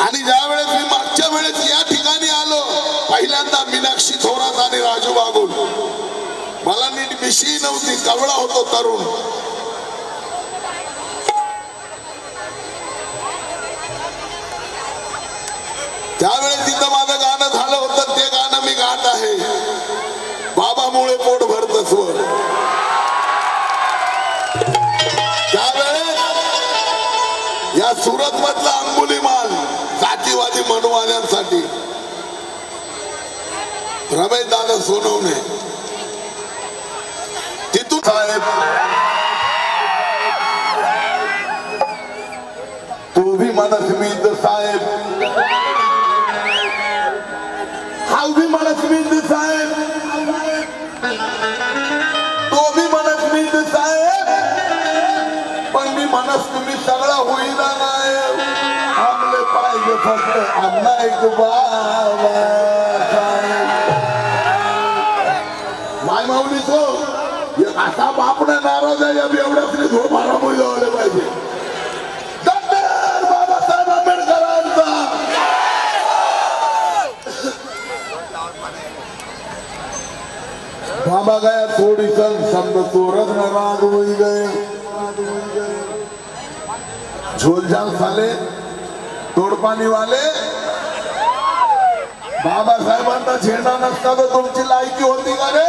आणि ज्या वेळेस मी मागच्या वेळेस या ठिकाणी आलो पहिल्यांदा मीनाक्षी थोरात आणि राजू बागुल, मला नीट मिशी नव्हती, कवळा होतो तरुण. त्यावेळेस तिथं माझं गाणं झालं होतं, ते गाणं मी गात आहे, बाबामुळे पोट भरत स्वर. त्यावेळेस या सुरत मधला अंगुलीमाल जातीवादी मनवाल्यांसाठी रमेश दादा सोनवणे तिथून साहेब तू भी मनस मिंद साहेब, हा भी मनस मिंद साहेब, तो भी मनस मिंद साहेब, पण मी मनस तुम्ही सगळा होईना नाही. आपले पाहिजे फक्त आम्हा एक बाबा माय माऊली तो असा बाप नाही नाराज आहे, एवढ्याच नाही झोप आराम जावले पाहिजे. डॉक्टर बाबासाहेब आंबेडकरांचा बाबा गया थोड़ी सन समझ चोरस न राग होई गए, झोलझाल साले तोडपाणी वाले. बाबासाहेबांचा झेंडा नसता तर तुमची लायकी होती का रे?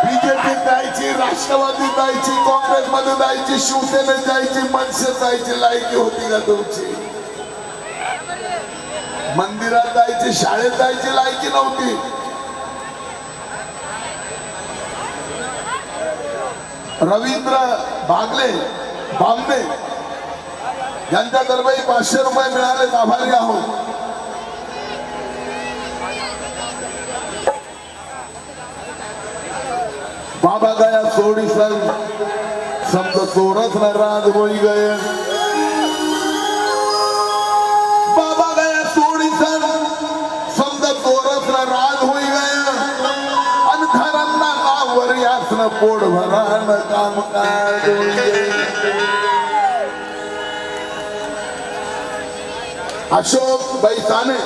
बीजेपीत जायची, राष्ट्रवादीत जायची, काँग्रेसमध्ये जायची, शिवसेनेत जायची, मनसेत जायची लायकी होती का तुमची? मंदिरात जायची, शाळेत जायची लायकी नव्हती. रवींद्र बामणे यांच्यातर्फे 500 रुपये मिळाले, आभारी आहोत. बाबा गया सोडी सन समझ चोरस न राज हो गए, बाबा गया सोडी सन समझ चोरस न राज हो गए, आणि घरांना नावर यासन पोट भरान काम काज हो गए. अशोक बैसाने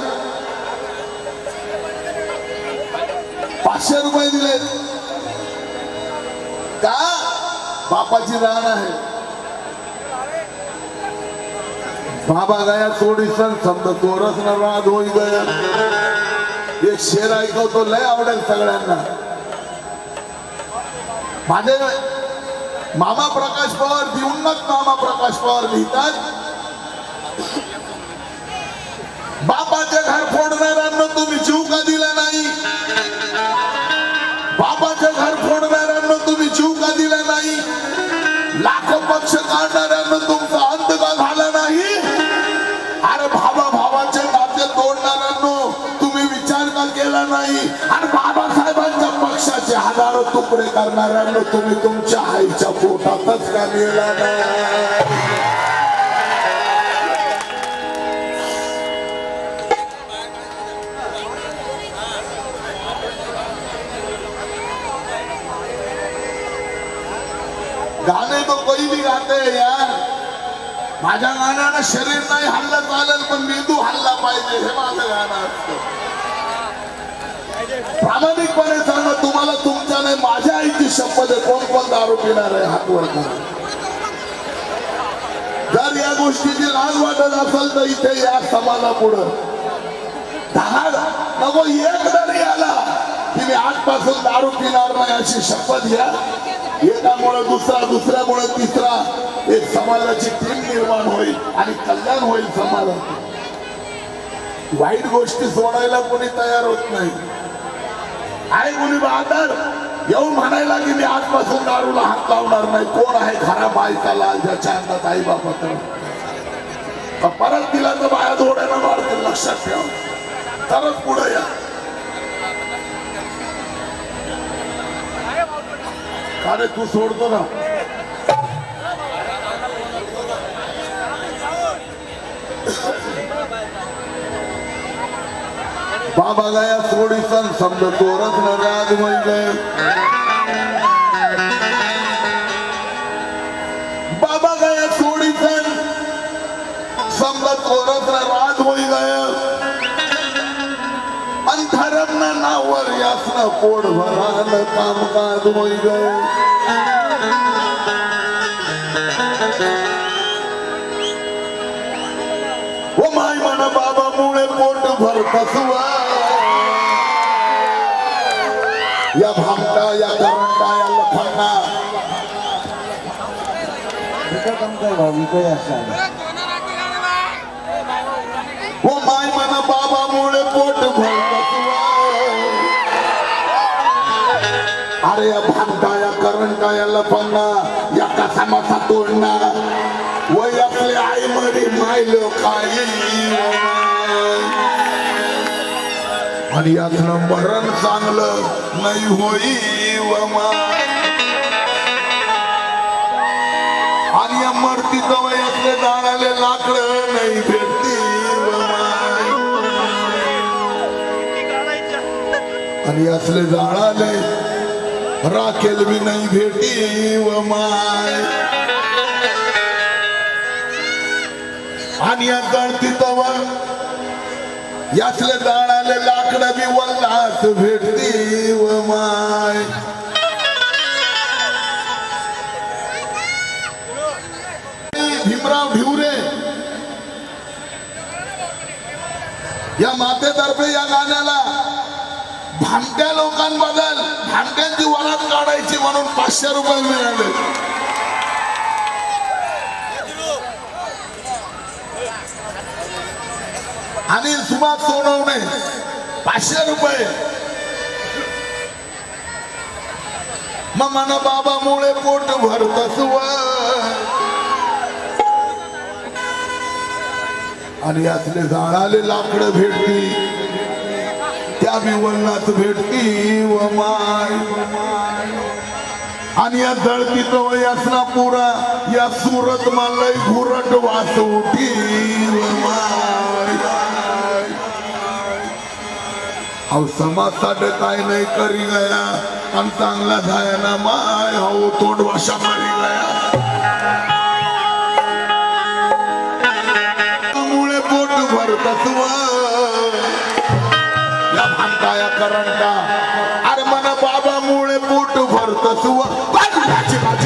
500 रुपये दिले का? बापाची रान आहे. बाबा गया सोडी सन समज चोरस न राज होई गया. एक शेर ऐकवतो, लय आवडेल सगळ्यांना. माझे मामा प्रकाश पवार, दिवंगत मामा प्रकाश पवार लिहितात, बापाचे घर फोडणाऱ्यांना तुम्ही जीव का दिला नाही? बापाचे घर फोडणाऱ्यांना तुम्ही जीव का दिला नाही? लाखो पक्ष काढणाऱ्यांना तुमचा अंत का झाला नाही? अरे भावाचे नाते तोडणाऱ्यांना तुम्ही विचार का केला नाही? आणि बाबासाहेबांच्या पक्षाचे हजारो तुकडे करणाऱ्यांना तुम्ही तुमच्या आईच्या पोटातच का नेला नाही? गाणे तो कोई भी गाते यार. माझ्या गाण्यानं शरीर नाही हल्ला चालेल, पण मेंदू हल्ला पाहिजे, हे माझं गाणं असतं. प्रामाणिकपणे सांगा, तुम्हाला तुमच्या नाही माझ्या आईची शपथ आहे, कोण दारू पिणार आहे हात वर करा. जर या गोष्टीची लाज वाटत असेल तर इथे या समाजापुढं 10 नको, एक जरी आला की मी आजपासून दारू पिणार नाही अशी शपथ घ्या. एकामुळे दुसरा, दुसऱ्यामुळे तिसरा, एक समाजाची टीम निर्माण होईल आणि कल्याण होईल समाजात. वाईट गोष्टी सोडायला कोणी तयार होत नाही. आहे कोणी बहादर येऊन म्हणायला की मी आजपासून दारूला हात लावणार नाही? कोण आहे खरा बायका लाल ज्याच्या अंगात आई बापा परत तिला तर बाया जोड्यानं मारतील, लक्षात ठेवा. तरच पुढे या. अरे तू सोडतो ना. बाबा गया थोड़ी सन समझ चोरस न राज हो गए. बाबा गया थोड़ी सन समझ चोरत राज होई गय आणि धर्म ना नावर यासना पोट भरान कामकाज होई गय ओ माय मन बाबा मुळे पोट भर कसवा या भामटा या करंटा या लफंगा ओ माय मन बाबा मुळे पोट भर कसवा अरे या भामटा या करंटा या लफंगा या कसा मसा तोडना वय आपले आई मरी मायलो खाई आणि यातनं मरण चांगलं नाही होई वमा आणि या मरती जवळ यातले जाणारे लाकडं नाही भेटती वमा आणि यातले जाणाले राखेल बी नाही भेटी वमाय आणि या गणती जवळ यातले जाणारे लाकडं बी वल्लास भेटती व माय भीमराव भिवरे या मातेतर्फे या गाण्याला भामट्या लोकांबद्दल भामट्यांची वरात काढायची म्हणून 500 रुपये मिळाले आणि सुभाष सोनवणे 500 रुपये मग मन बाबा मुळे पोट भरत आणि यातले जाळाले लाकडं भेटती त्या बिवलनाच भेटती व माय आणि या दळती जवळ यासना पुरा या सुरत मालय घुरट वास उठी व माय अहो समाजसाठी काय नाही करी गया आणि चांगला झाया ना माय हो तोंड वाशा मरी गया मुळे पोट भरत या भामटा या करंटा अरे मन बाबा मुळे पोट भरत बाजूची बाबा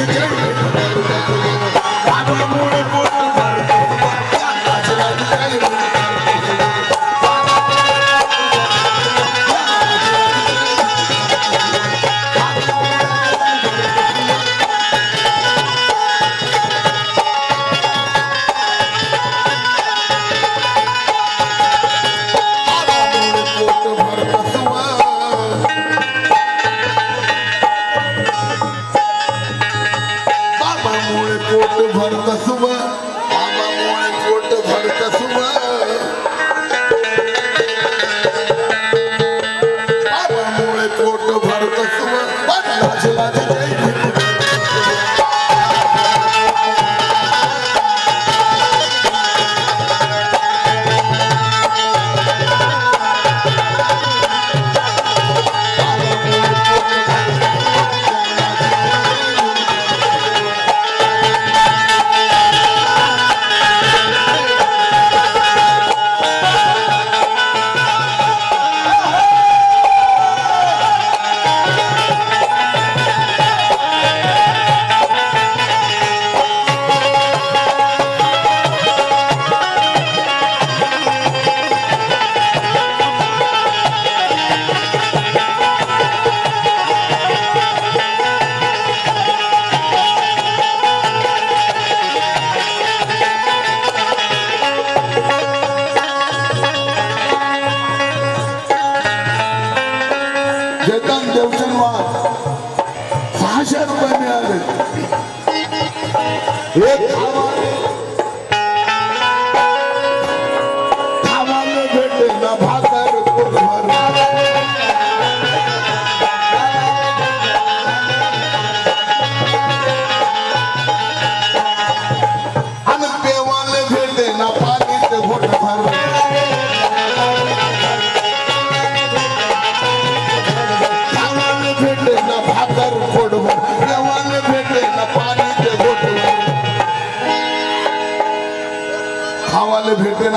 मुळे पोट भरत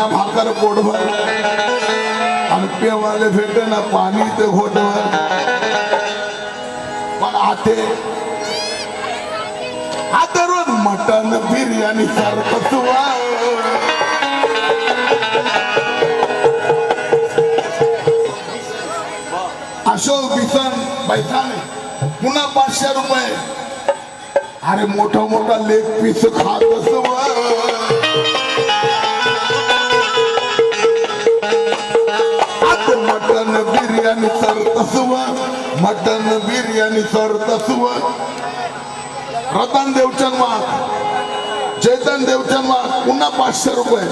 ना भाकर पोटभर आणि पेवाले भेटे ना पाणी ते घोटभर. पण आते आता रोज मटन बिर्याणी सारखं तुवा. अशोक बिसन बैठाने पुन्हा 500 रुपये. अरे मोठा मोठा लेग पीस खात असतो. मटन बिर्याणी सरत असव, मटन बिर्याणी सरत असव. रतन देवचंद वाघ, चेतन देवचंद वाघ पुन्हा 500 रुपये.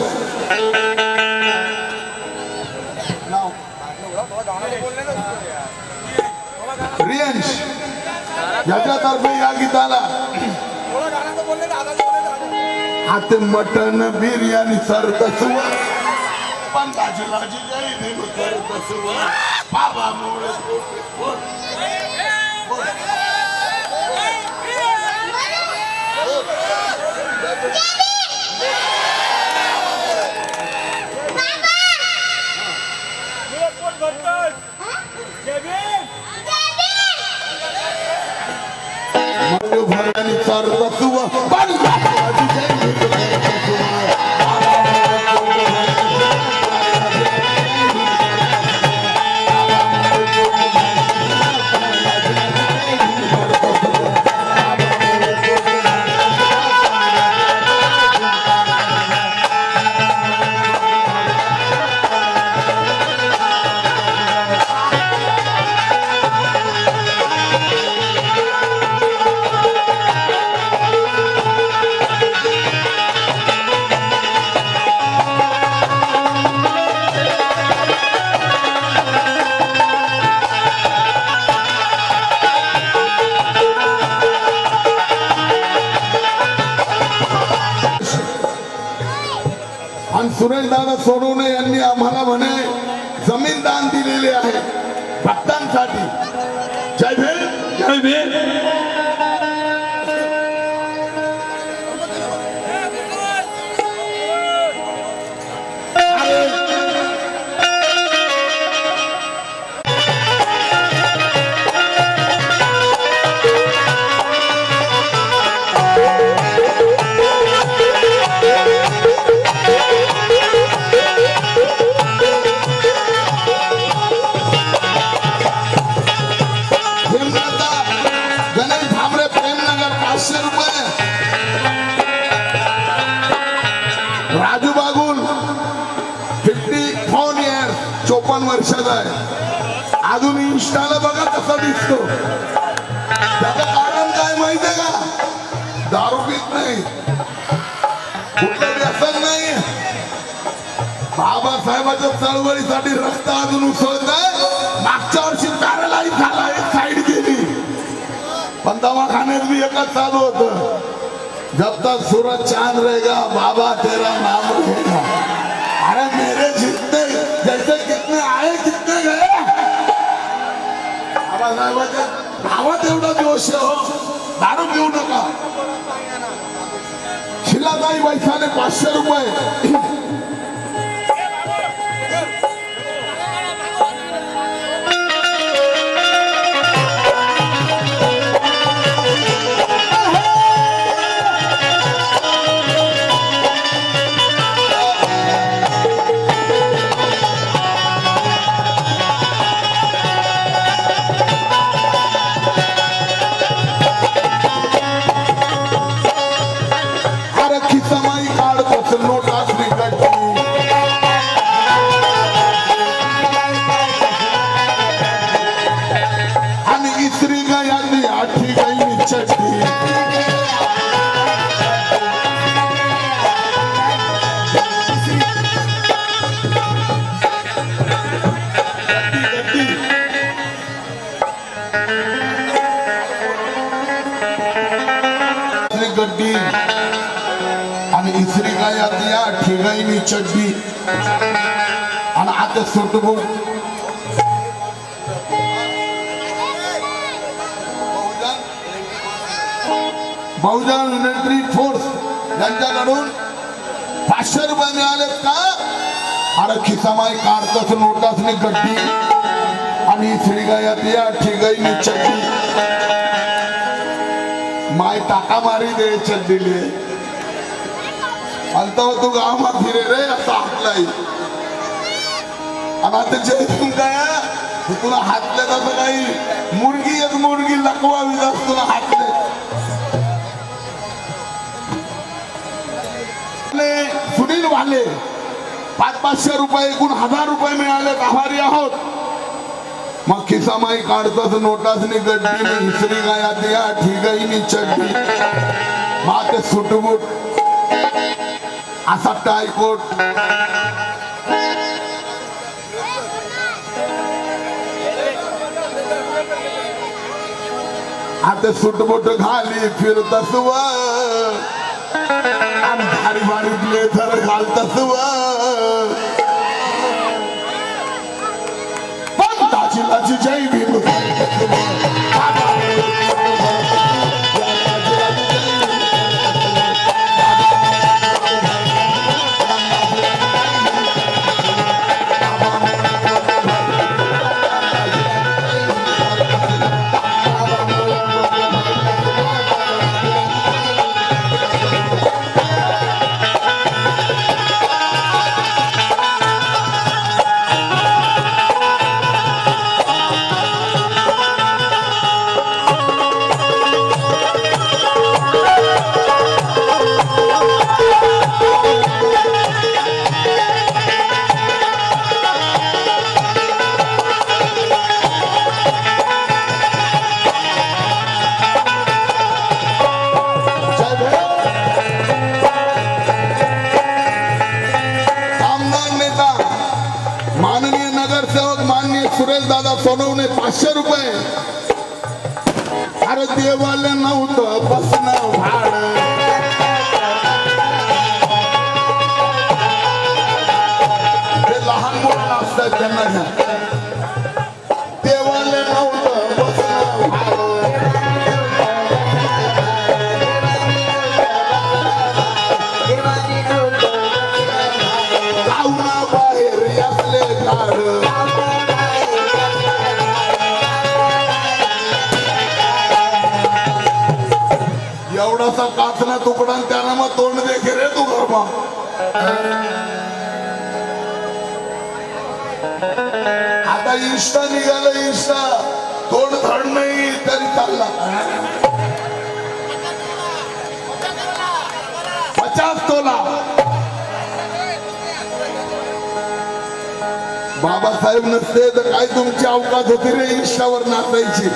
रियांश याच्यातर्फे या गीताला आता मटन बिर्याणी सरत असव. पण बाजूलाजी जय करत असव. बाबा मोळे भरणी सरत असव. पण बाजूलाजी जय करत असव. सुरेश दादा सोनवणे यांनी आम्हाला म्हणे जमीन दान दिलेले आहे भक्तांसाठी. जय भीम जय भीम. राजू बागुल 54 years 54 वर्षाचा आहे. अजून इंस्टाला बघा कसा दिसतो. त्याचं कारण काय माहितीये का? दारू पीत नाही, कुठलं व्यसन नाही. बाबासाहेबांच्या चळवळीसाठी रक्त अजून उसळत आहे. मागच्या वर्षी पॅरालाइज झाला, एक साईड गेली. पण दवाखान्यात भी एकच चालू होतं, जब तक सूरज चांद रहेगा बाबा तेरा नाम रहेगा. अरे मेरे जितने जैसे कितने आए कितने गए. बाबासाहेबांच्या गावात एवढा जोश आहे हो. दारू पिऊ नका. शिलाताई वैशाने 500 रुपये. गड्डी आणि इसरी गायात या ठिगाईनी चड्डी आणि आता सुटबोट. बहुजन मिलिटरी फोर्स यांच्याकडून 500 रुपये मिळालेत का? अरे खिसामाई काढतच नोटाच नाही गड्डी आणि श्रीगायात या ठिगाईनी चड्डी माय टाका मारी दे चड्डीले अंत तू गावा फिरे रे असा हातलाई आणि आता जय तुमका तुला हातले तसं काही मुर्गी एक मुर्गी लकवावी जास्त तुला हातले सुनील वाले 500-500 रुपये एकूण 1000 रुपये मिळाले आभारी आहोत. मग खिसामाई काढतच नोटासनी गड्डी हिसरी गायात या ठिगाईनी चड्डी माते सुटबुट असा टायकोट आता सुटबुट घाली फिरतस व भारी भारी ब्लेझर घालतस व पंताची जय भीम सोनवणे 500 रुपये. अरे देवाला नव्हतं बसणं भाडं ते लहान मुलं असतात त्यांना घ्या देवाला नव्हतं बसणं भाडं गावना बाहेर असले काढ एवढासा काचना तुकडा त्याला मग तोंड देखे रे तू गरमा आता इष्टा निघालं इष्टा तोंड धड नाही तरी चालला 50 तोला बाबासाहेब नसते तर काय तुमची अवकाश होती रे इष्टावर नाचायची.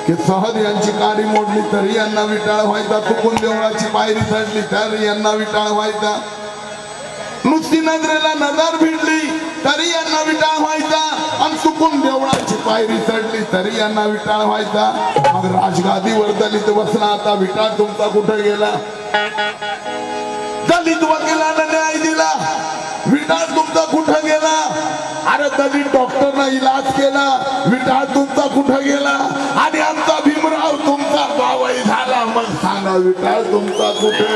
की सहज यांची काडी मोडली तरी यांना विटाळ व्हायचा चुकून देवळाची पायरी चढली तरी यांना विटाळ व्हायचा नुसती नजरेला नजर भिडली तरी यांना विटाळ व्हायचा आणि चुकून देवळाची पायरी चढली तरी यांना विटाळ व्हायचा. मग राजगादीवर दलित बसला आता विटाळ तुमचा कुठे गेला? दलित वकिलानं न्याय दिला विटाळ तुमचा कुठं गेला? अरे दलित डॉक्टरना इलाज केला विटाळ तुमचा कुठं गेला? आणि आमचा भीमराव तुमचा गावही झाला मग सांगा विटाळ तुमचा कुठे?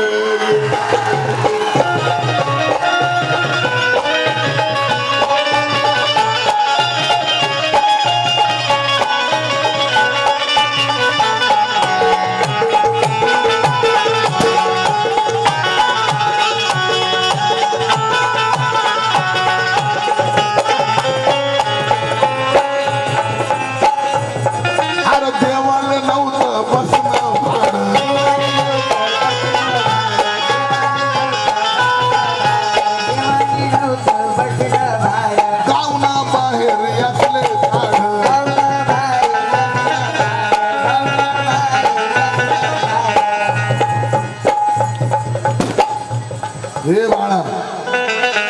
हे बाळा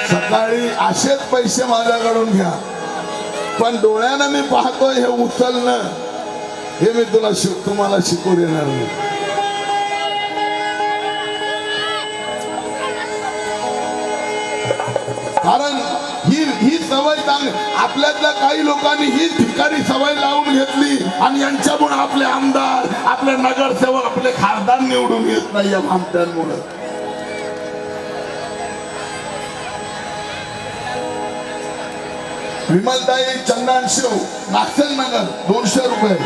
सकाळी असेच पैसे माझ्याकडून घ्या पण डोळ्यानं मी पाहतोय हे उचलणं हे मी तुम्हाला शिकवू देणार नाही. कारण ही ही सवय चांगली. आपल्यातल्या काही लोकांनी ही ठिकाणी सवय लावून घेतली आणि यांच्यामुळे आपले आमदार, आपले नगरसेवक, आपले खासदार निवडून येत नाही या भामट्यांमुळे. विमलताई चंदन शिव, नागसेन नगर, 200 रुपये.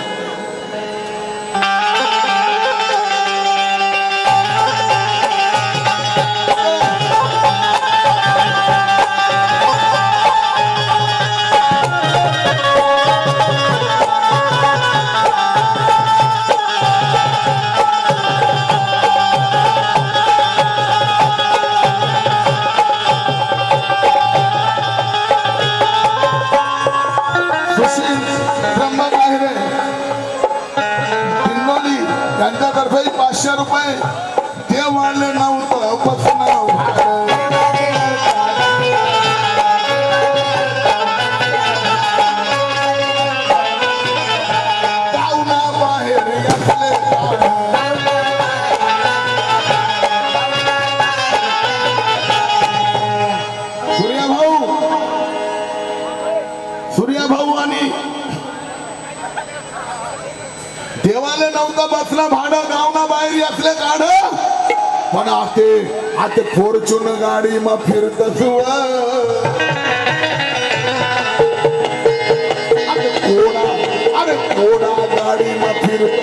त्यांच्यातर्फे 500 रुपये. देव वाढले नव्हतं पसनं गावना बाहेर असले सूर्याभाऊ आणि देवाला नव्हतं बसलं भाडं गावना बाहेर असले काढ. पण आते फॉर्च्यून गाडी मग फिरत कोणा गाडी मग फिरत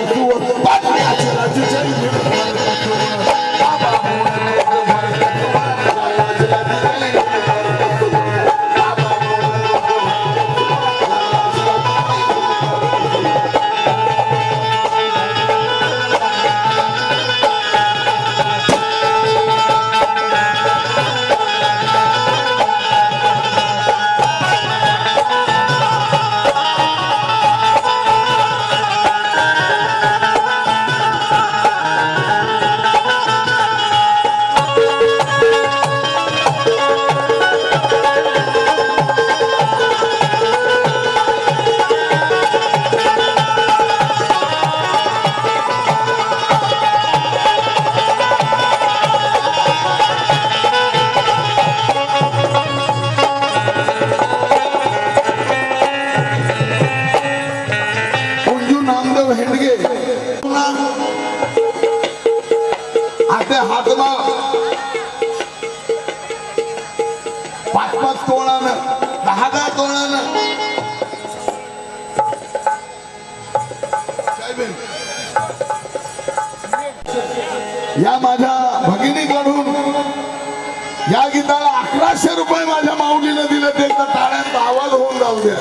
हातमा 5-5 तोळानं 10-10 तोळानं. या माझ्या भगिनीकडून या गीताला 1100 रुपये माझ्या माऊलीने दिले. ते टाळ्यांचा आवाज होऊन जाऊ द्या.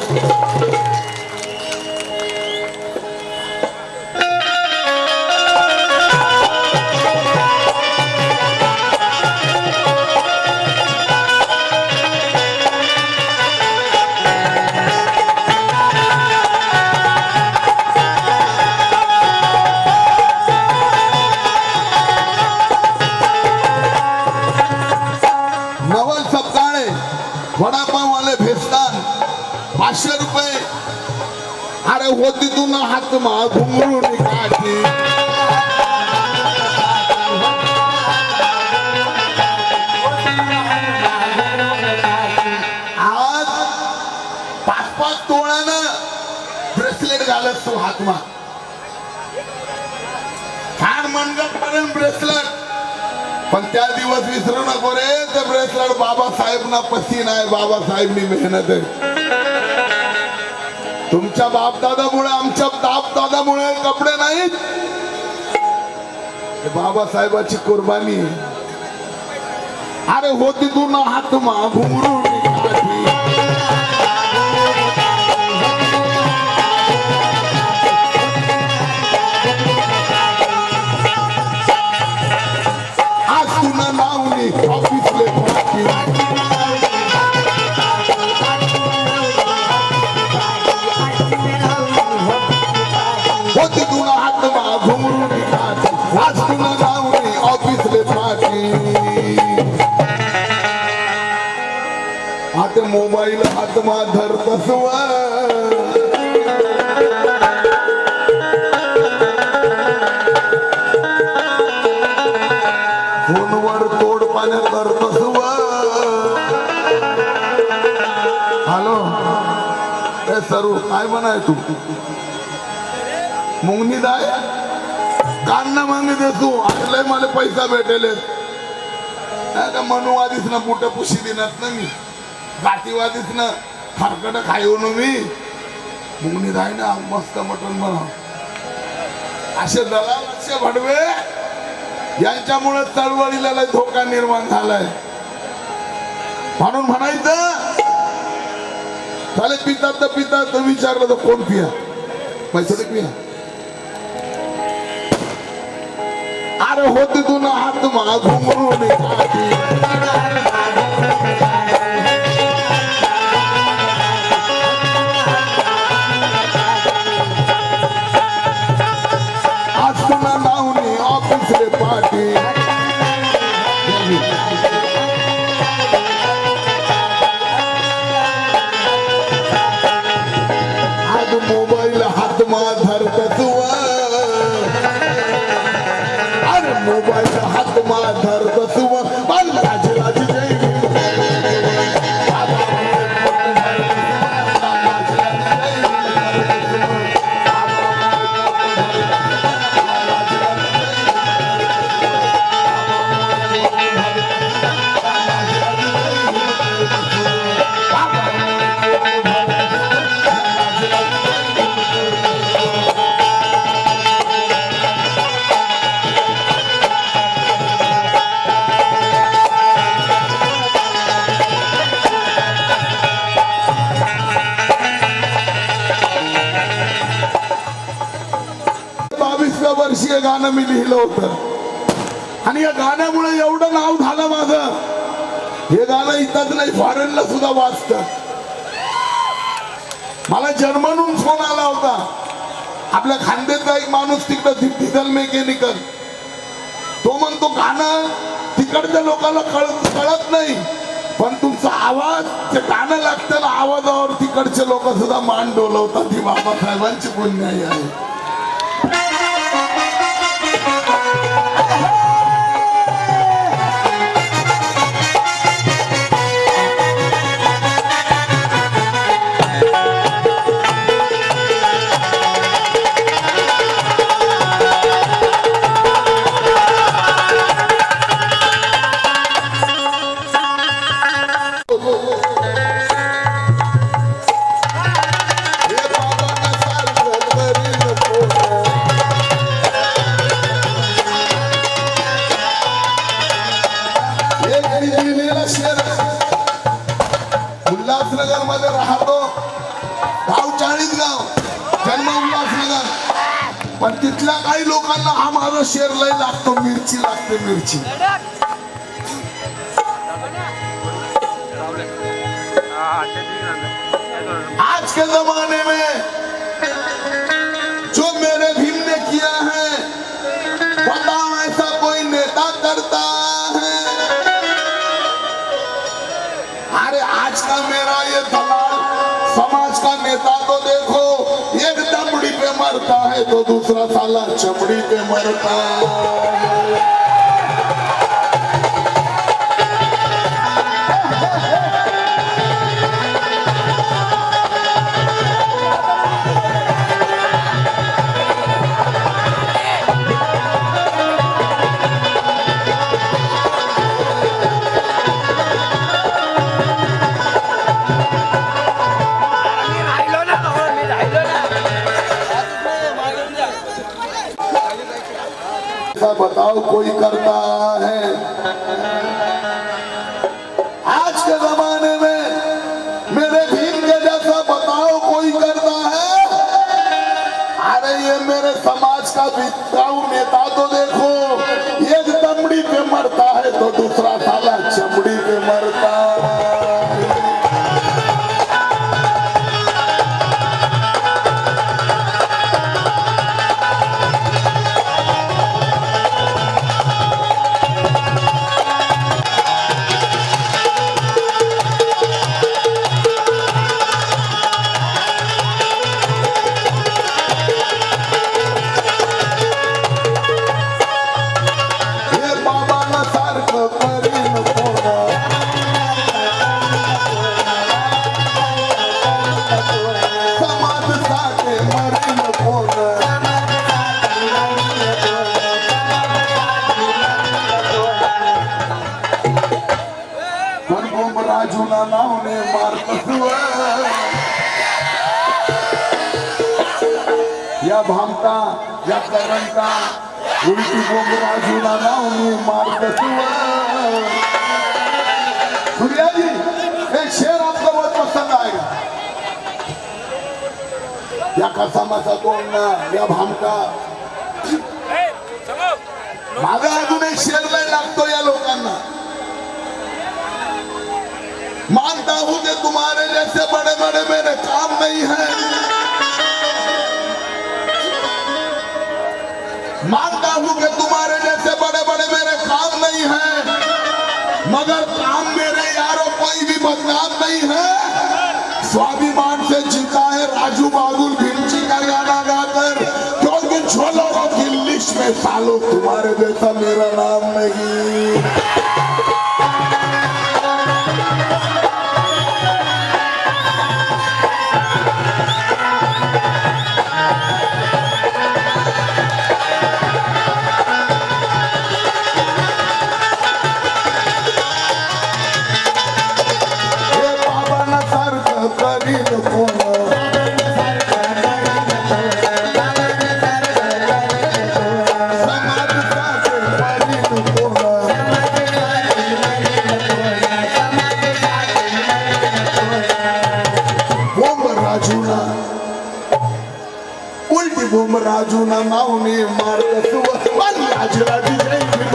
वडापाव वाले भेसतान 500 रुपये. अरे होती तू ना हात मा घुंगरू काठी. आज 5-5 तोळानं ब्रेसलेट घालत तू हातमा. छान मनगट पर्यंत ब्रेसलेट. पण त्या दिवस विसरू नको रे. ते ब्रेसलेट बाबासाहेब ना पसीन आहे. बाबासाहेबनी मेहनत आहे. तुमच्या बापदादामुळे, आमच्या बापदादामुळे कपडे नाहीत. बाबासाहेबाची कुर्बानी. अरे होती तू ना हात मा घुंगरू ऑफिसले होती तुला हात मा घुंगरू आज तुला लावणी ऑफिसले पाठी. आता मोबाईल हात मा धरतस फोनवर तोड पाण्यात करतस विचारू काय म्हणाय तू मुंगनी दाय कांना मागे देतो आटलंय मला पैसा भेटेल का मनुवादीच ना बुट पुशी दिनात ना मी जातीवादीच ना खारकट खाऊ न मी मुंगनी दाय ना मस्त मटण बनव असे दलाल असे भडवे यांच्यामुळे चळवळीला लय धोका निर्माण झालाय म्हणून म्हणायचं चाले पितात तर विचारलं तर कोण पिया पैसे पिया अरे होते तू ना हात घुंगरून आज तुला नावनी ऑफिस रे पाठी आज मोबाईल हात मा धरत अरे मोबाईल हात मा धरत राजी राजी वर्षीय गाणं मी लिहिलं होतं आणि या गाण्यामुळे एवढं नाव झालं माझं हे गाणं इथंच नाही फॉरेनला सुद्धा वाचत मला जर्मनहून फोन आला होता आपल्या खांद्याचा एक माणूस तिकडं डिझेल मेकॅनिकल तो म्हणतो गाणं तिकडच्या लोकांना कळत नाही पण तुमचा आवाज ते गाणं लागतं ना आवाजावर तिकडचे लोक सुद्धा मान डोलवतात ही बाबासाहेबांची पुण्याई आहे उल्हासनगर मध्ये राहतो गाव 40 गाव जन्म उल्हासनगर पण तिथल्या काही लोकांना हा माझा शेर लय लागतो मिरची लागते मिरची आज के जमाने में जो मेरे भीम ने किया है बताओ ऐसा कोई नेता करता है अरे आज का मेरा ये दलाल समाज का नेता तो देखो एक दमड़ी पे मरता है तो दूसरा साला चमड़ी पे मरता है बताओ कोई करता है आज के जमाने में मेरे भीम के जैसा बताओ कोई करता है अरे ये मेरे समाज का बिताऊ नेता तो देखो एक दमड़ी पे मरता है तो दूसरा साला चमड़ी पे मरता सारखं करी या भामटा या करंटा उलटी बोंबराजूला नाव मी मारत सूर्याजी एक शेर आपलं बहुत पसंद आहे या कसामाचा तोडणा या भामटा माझा अजून एक शेर नाही लागतो या लोकांना मानता हूं कि तुम्हारे जैसे बड़े बड़े मेरे काम नहीं है मानता हूं कि तुम्हारे जैसे बड़े बड़े मेरे काम नहीं है मगर काम मेरे यारों कोई भी बदनाम नहीं है स्वाभिमान से जीता है राजू बाबुल भिंची का गाना गाकर क्योंकि झोलों की लिस्ट में सालों तुम्हारे जैसा मेरा नाम नहीं राजू ना नाव मी मारत राजू